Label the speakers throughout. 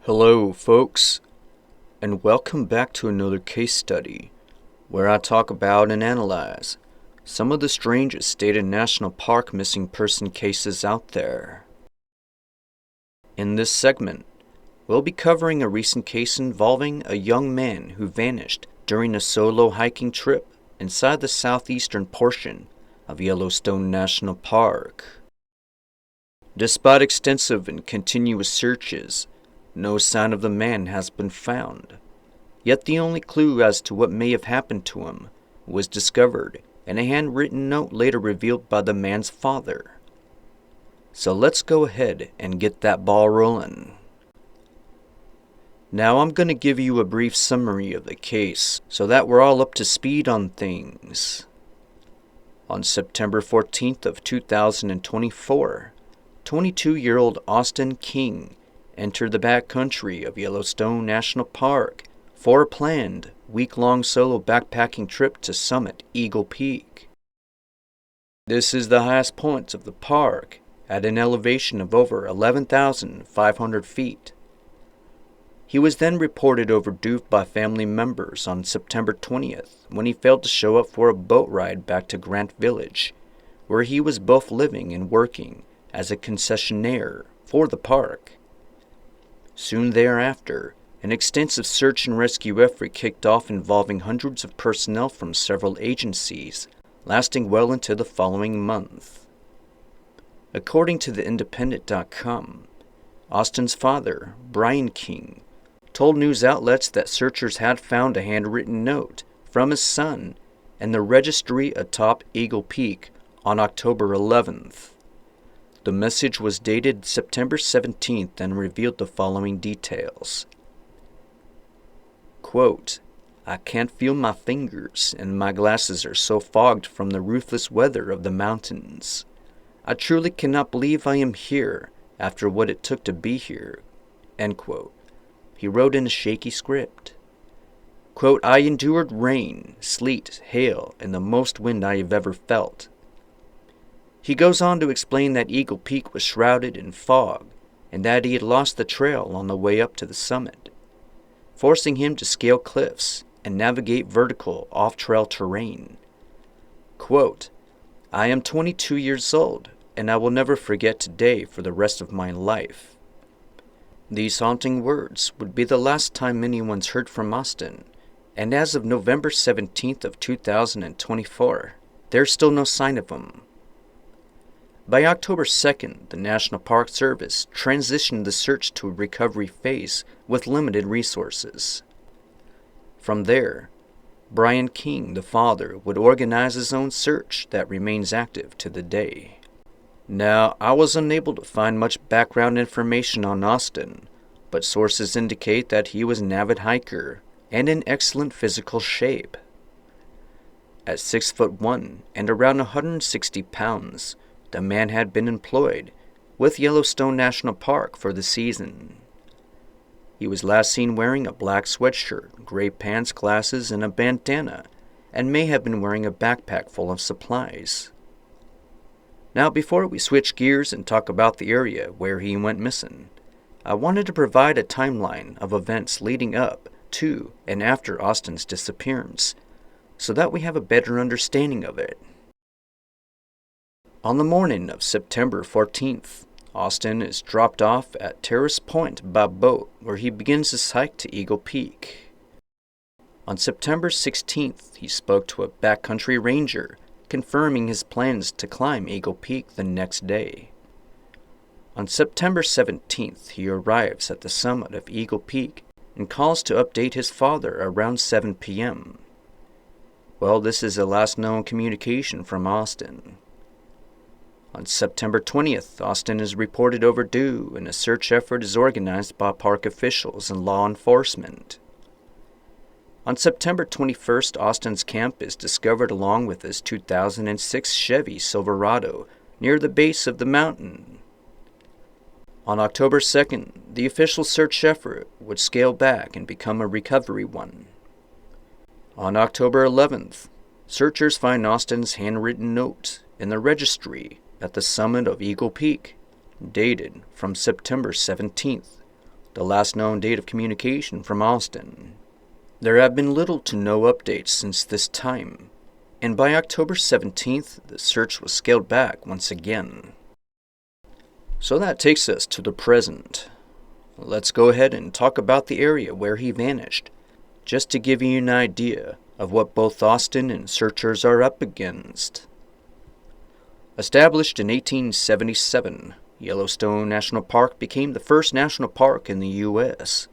Speaker 1: Hello, folks, and welcome back to another case study where I talk about and analyze some of the strangest state and national park missing person cases out there. In this segment, we'll be covering a recent case involving a young man who vanished during a solo hiking trip inside the southeastern portion of Yellowstone National Park. Despite extensive and continuous searches, no sign of the man has been found. Yet the only clue as to what may have happened to him was discovered in a handwritten note later revealed by the man's father. So let's go ahead and get that ball rolling. Now I'm going to give you a brief summary of the case so that we're all up to speed on things. On September 14th of 2024, 22-year-old Austin King entered the backcountry of Yellowstone National Park for a planned week-long solo backpacking trip to summit Eagle Peak. This is the highest point of the park at an elevation of over 11,500 feet. He was then reported overdue by family members on September 20th when he failed to show up for a boat ride back to Grant Village, where he was both living and working as a concessionaire for the park. Soon thereafter, an extensive search and rescue effort kicked off involving hundreds of personnel from several agencies, lasting well into the following month. According to the Independent.com, Austin's father, Brian King, told news outlets that searchers had found a handwritten note from his son in the registry atop Eagle Peak on October 11th. The message was dated September 17th and revealed the following details. Quote, "I can't feel my fingers and my glasses are so fogged from the ruthless weather of the mountains. I truly cannot believe I am here after what it took to be here." End quote. He wrote in a shaky script. Quote, "I endured rain, sleet, hail, and the most wind I have ever felt." He goes on to explain that Eagle Peak was shrouded in fog and that he had lost the trail on the way up to the summit, forcing him to scale cliffs and navigate vertical off-trail terrain. Quote, "I am 22 years old and I will never forget today for the rest of my life." These haunting words would be the last time anyone's heard from Austin, and as of November 17th of 2024, there's still no sign of him. By October 2nd, the National Park Service transitioned the search to a recovery phase with limited resources. From there, Brian King, the father, would organize his own search that remains active to the day. Now, I was unable to find much background information on Austin, but sources indicate that he was an avid hiker and in excellent physical shape. At 6'1" and around 160 pounds, the man had been employed with Yellowstone National Park for the season. He was last seen wearing a black sweatshirt, gray pants, glasses, and a bandana, and may have been wearing a backpack full of supplies. Now, before we switch gears and talk about the area where he went missing, I wanted to provide a timeline of events leading up to and after Austin's disappearance, so that we have a better understanding of it. On the morning of September 14th, Austin is dropped off at Terrace Point by boat where he begins his hike to Eagle Peak. On September 16th, he spoke to a backcountry ranger, confirming his plans to climb Eagle Peak the next day. On September 17th, he arrives at the summit of Eagle Peak and calls to update his father around 7 p.m. Well, this is the last known communication from Austin. On September 20th, Austin is reported overdue and a search effort is organized by park officials and law enforcement. On September 21st, Austin's camp is discovered along with his 2006 Chevy Silverado near the base of the mountain. On October 2nd, the official search effort would scale back and become a recovery one. On October 11th, searchers find Austin's handwritten note in the registry at the summit of Eagle Peak, dated from September 17th, the last known date of communication from Austin. There have been little to no updates since this time, and by October 17th, the search was scaled back once again. So that takes us to the present. Let's go ahead and talk about the area where he vanished, just to give you an idea of what both Austin and searchers are up against. Established in 1877, Yellowstone National Park became the first national park in the U.S.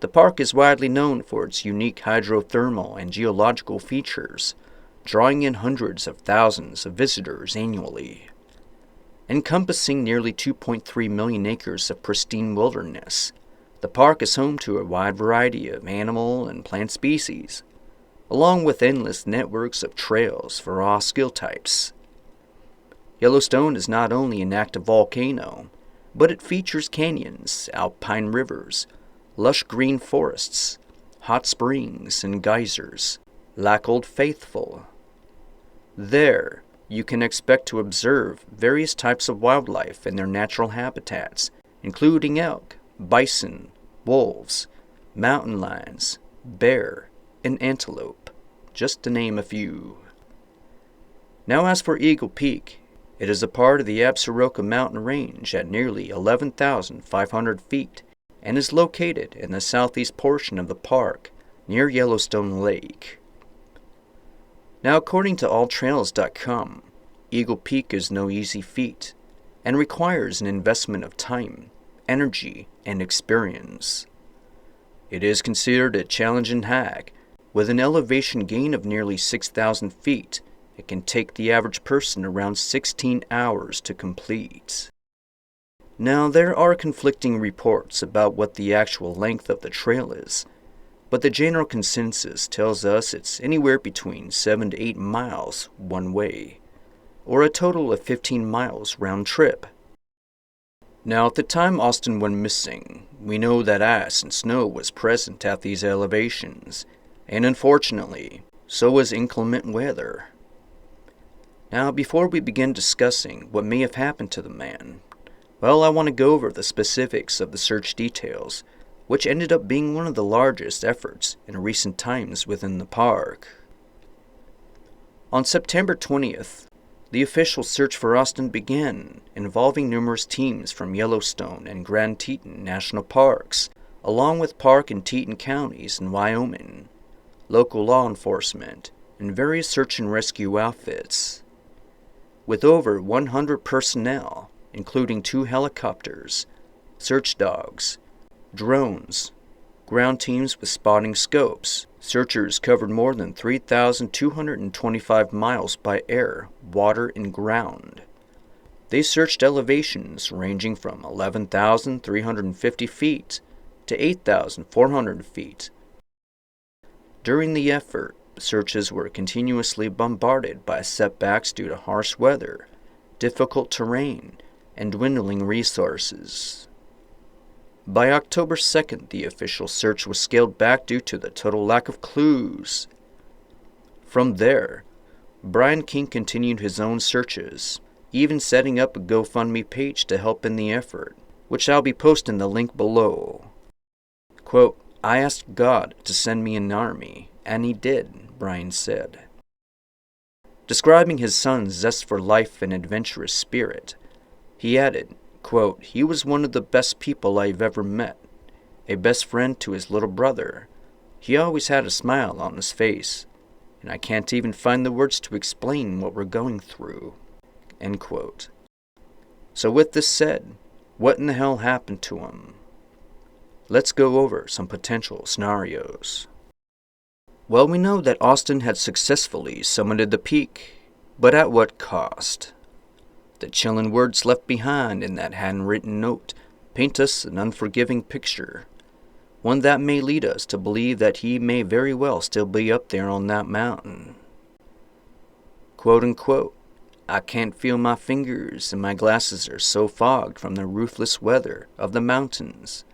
Speaker 1: The park is widely known for its unique hydrothermal and geological features, drawing in hundreds of thousands of visitors annually. Encompassing nearly 2.3 million acres of pristine wilderness, the park is home to a wide variety of animal and plant species, along with endless networks of trails for all skill types. Yellowstone is not only an active volcano, but it features canyons, alpine rivers, lush green forests, hot springs, and geysers, like Old Faithful. There, you can expect to observe various types of wildlife in their natural habitats, including elk, bison, wolves, mountain lions, bear, and antelope, just to name a few. Now as for Eagle Peak, it is a part of the Absaroka mountain range at nearly 11,500 feet and is located in the southeast portion of the park, near Yellowstone Lake. Now, according to alltrails.com, Eagle Peak is no easy feat and requires an investment of time, energy, and experience. It is considered a challenging hike, with an elevation gain of nearly 6,000 feet. It can take the average person around 16 hours to complete. Now, there are conflicting reports about what the actual length of the trail is, but the general consensus tells us it's anywhere between 7 to 8 miles one way, or a total of 15 miles round trip. Now, at the time Austin went missing, we know that ice and snow was present at these elevations, and unfortunately, so was inclement weather. Now, before we begin discussing what may have happened to the man, well, I want to go over the specifics of the search details, which ended up being one of the largest efforts in recent times within the park. On September 20th, the official search for Austin began, involving numerous teams from Yellowstone and Grand Teton National Parks, along with Park and Teton counties in Wyoming, local law enforcement, and various search and rescue outfits. With over 100 personnel, including 2 helicopters, search dogs, drones, ground teams with spotting scopes, searchers covered more than 3,225 miles by air, water, and ground. They searched elevations ranging from 11,350 feet to 8,400 feet. During the effort, searches were continuously bombarded by setbacks due to harsh weather, difficult terrain, and dwindling resources. By October 2nd, the official search was scaled back due to the total lack of clues. From there, Brian King continued his own searches, even setting up a GoFundMe page to help in the effort, which I'll be posting the link below. Quote, "I asked God to send me an army, and he did," Brian said. Describing his son's zest for life and adventurous spirit, he added, quote, "He was one of the best people I've ever met, a best friend to his little brother. He always had a smile on his face, and I can't even find the words to explain what we're going through." End quote. So with this said, what in the hell happened to him? Let's go over some potential scenarios. Well, we know that Austin had successfully summited the peak, but at what cost? The chilling words left behind in that handwritten note paint us an unforgiving picture, one that may lead us to believe that he may very well still be up there on that mountain. Quote unquote, "I can't feel my fingers and my glasses are so fogged from the ruthless weather of the mountains.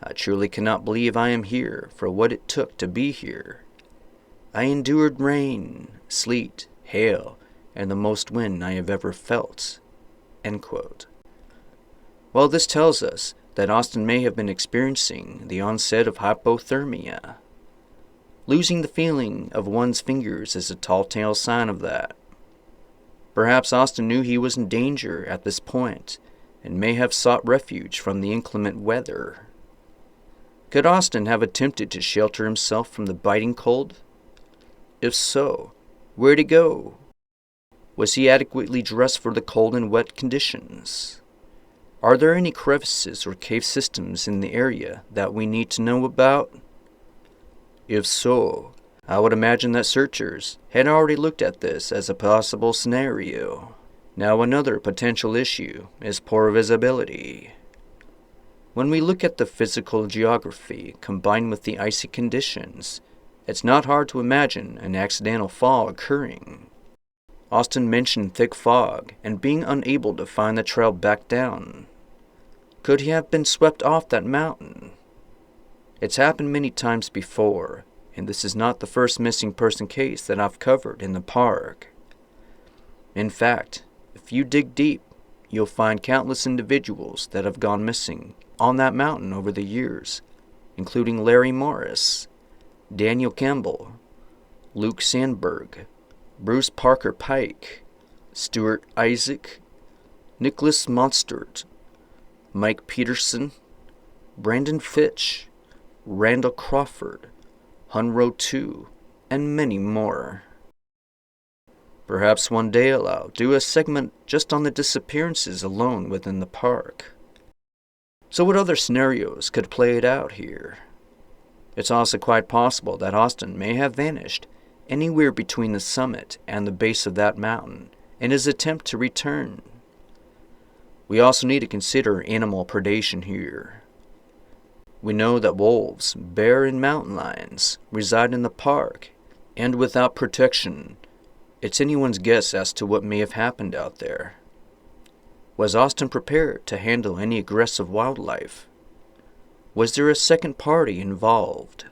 Speaker 1: I truly cannot believe I am here for what it took to be here. I endured rain, sleet, hail, and the most wind I have ever felt." End quote. Well, this tells us that Austin may have been experiencing the onset of hypothermia. Losing the feeling of one's fingers is a telltale sign of that. Perhaps Austin knew he was in danger at this point and may have sought refuge from the inclement weather. Could Austin have attempted to shelter himself from the biting cold? If so, where'd he go? Was he adequately dressed for the cold and wet conditions? Are there any crevices or cave systems in the area that we need to know about? If so, I would imagine that searchers had already looked at this as a possible scenario. Now another potential issue is poor visibility. When we look at the physical geography combined with the icy conditions, it's not hard to imagine an accidental fall occurring. Austin mentioned thick fog and being unable to find the trail back down. Could he have been swept off that mountain? It's happened many times before, and this is not the first missing person case that I've covered in the park. In fact, if you dig deep, you'll find countless individuals that have gone missing on that mountain over the years, including Larry Morris, Daniel Campbell, Luke Sandberg, Bruce Parker Pike, Stuart Isaac, Nicholas Monstert, Mike Peterson, Brandon Fitch, Randall Crawford, Hunro 2, and many more. Perhaps one day I'll do a segment just on the disappearances alone within the park. So what other scenarios could play it out here? It's also quite possible that Austin may have vanished anywhere between the summit and the base of that mountain in his attempt to return. We also need to consider animal predation here. We know that wolves, bear, and mountain lions reside in the park, and without protection, it's anyone's guess as to what may have happened out there. Was Austin prepared to handle any aggressive wildlife? Was there a second party involved?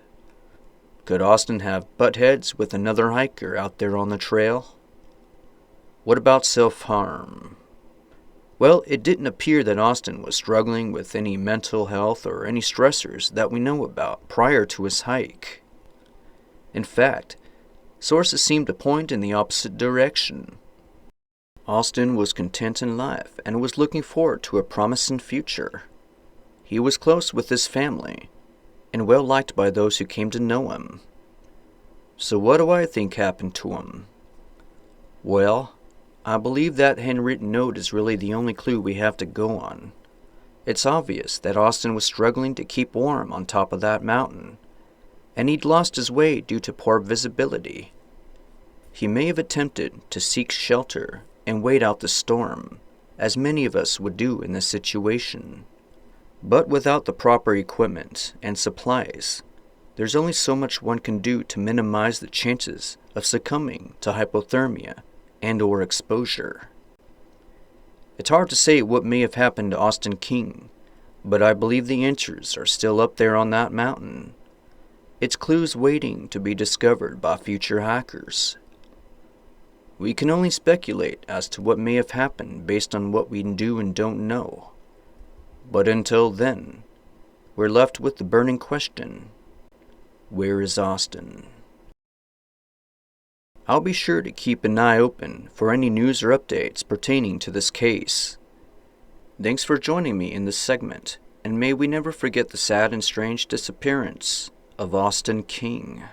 Speaker 1: Could Austin have butt heads with another hiker out there on the trail? What about self-harm? Well, it didn't appear that Austin was struggling with any mental health or any stressors that we know about prior to his hike. In fact, sources seem to point in the opposite direction. Austin was content in life and was looking forward to a promising future. He was close with his family and well liked by those who came to know him. So what do I think happened to him? Well, I believe that handwritten note is really the only clue we have to go on. It's obvious that Austin was struggling to keep warm on top of that mountain, and he'd lost his way due to poor visibility. He may have attempted to seek shelter and wait out the storm, as many of us would do in this situation. But without the proper equipment and supplies, there's only so much one can do to minimize the chances of succumbing to hypothermia and/or exposure. It's hard to say what may have happened to Austin King, but I believe the answers are still up there on that mountain. It's clues waiting to be discovered by future hikers. We can only speculate as to what may have happened based on what we do and don't know. But until then, we're left with the burning question: where is Austin? I'll be sure to keep an eye open for any news or updates pertaining to this case. Thanks for joining me in this segment, and may we never forget the sad and strange disappearance of Austin King.